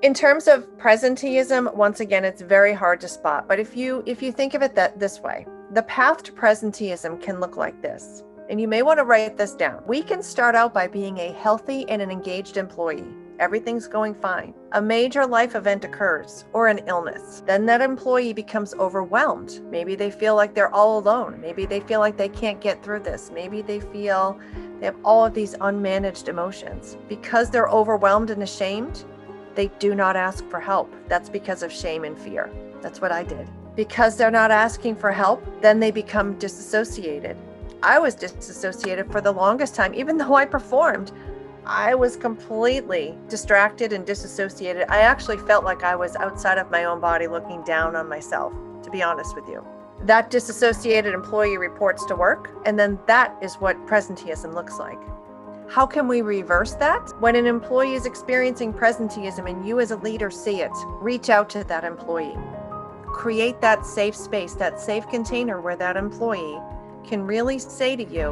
In terms of presenteeism, once again, it's very hard to spot. But if you think of it this way, the path to presenteeism can look like this. And you may want to write this down. We can start out by being a healthy and an engaged employee. Everything's going fine. A major life event occurs or an illness. Then that employee becomes overwhelmed. Maybe they feel like they're all alone. Maybe they feel like they can't get through this. Maybe they feel they have all of these unmanaged emotions. Because they're overwhelmed and ashamed, they do not ask for help. That's because of shame and fear. That's what I did. Because they're not asking for help, then they become disassociated. I was disassociated for the longest time. Even though I performed, I was completely distracted and disassociated. I actually felt like I was outside of my own body looking down on myself, to be honest with you. That disassociated employee reports to work, and then that is what presenteeism looks like. How can we reverse that? When an employee is experiencing presenteeism and you as a leader see it, reach out to that employee. Create that safe space, that safe container where that employee can really say to you,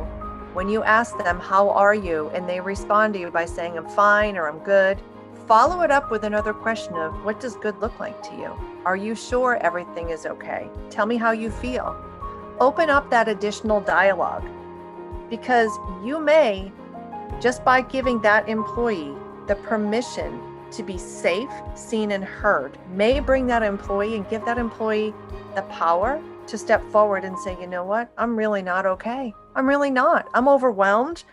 when you ask them, how are you? And they respond to you by saying, I'm fine or I'm good. Follow it up with another question of, what does good look like to you? Are you sure everything is okay? Tell me how you feel. Open up that additional dialogue, because you may, just by giving that employee the permission to be safe, seen, and heard, may bring that employee and give that employee the power to step forward and say, you know what, I'm really not okay. I'm really not. I'm overwhelmed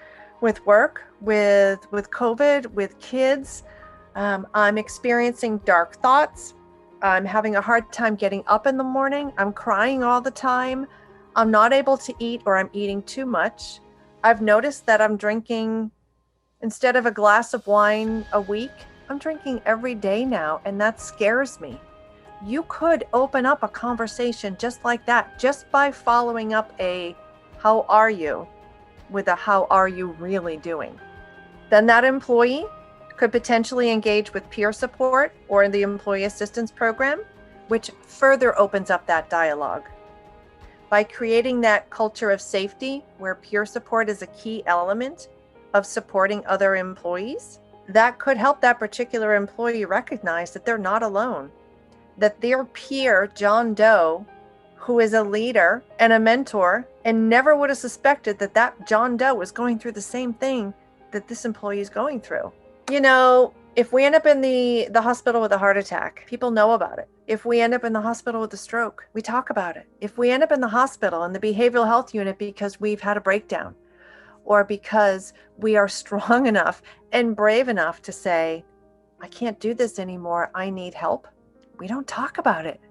with work, with COVID, with kids. I'm experiencing dark thoughts. I'm having a hard time getting up in the morning. I'm crying all the time. I'm not able to eat, or I'm eating too much. I've noticed that I'm drinking, instead of a glass of wine a week, I'm drinking every day now, and that scares me. You could open up a conversation just like that, just by following up a how are you with a how are you really doing. Then that employee could potentially engage with peer support or the employee assistance program, which further opens up that dialogue. By creating that culture of safety where peer support is a key element of supporting other employees, that could help that particular employee recognize that they're not alone, that their peer, John Doe, who is a leader and a mentor and never would have suspected that that John Doe was going through the same thing that this employee is going through. You know, if we end up in the hospital with a heart attack, people know about it. If we end up in the hospital with a stroke, we talk about it. If we end up in the hospital in the behavioral health unit because we've had a breakdown, or because we are strong enough and brave enough to say, I can't do this anymore, I need help, we don't talk about it.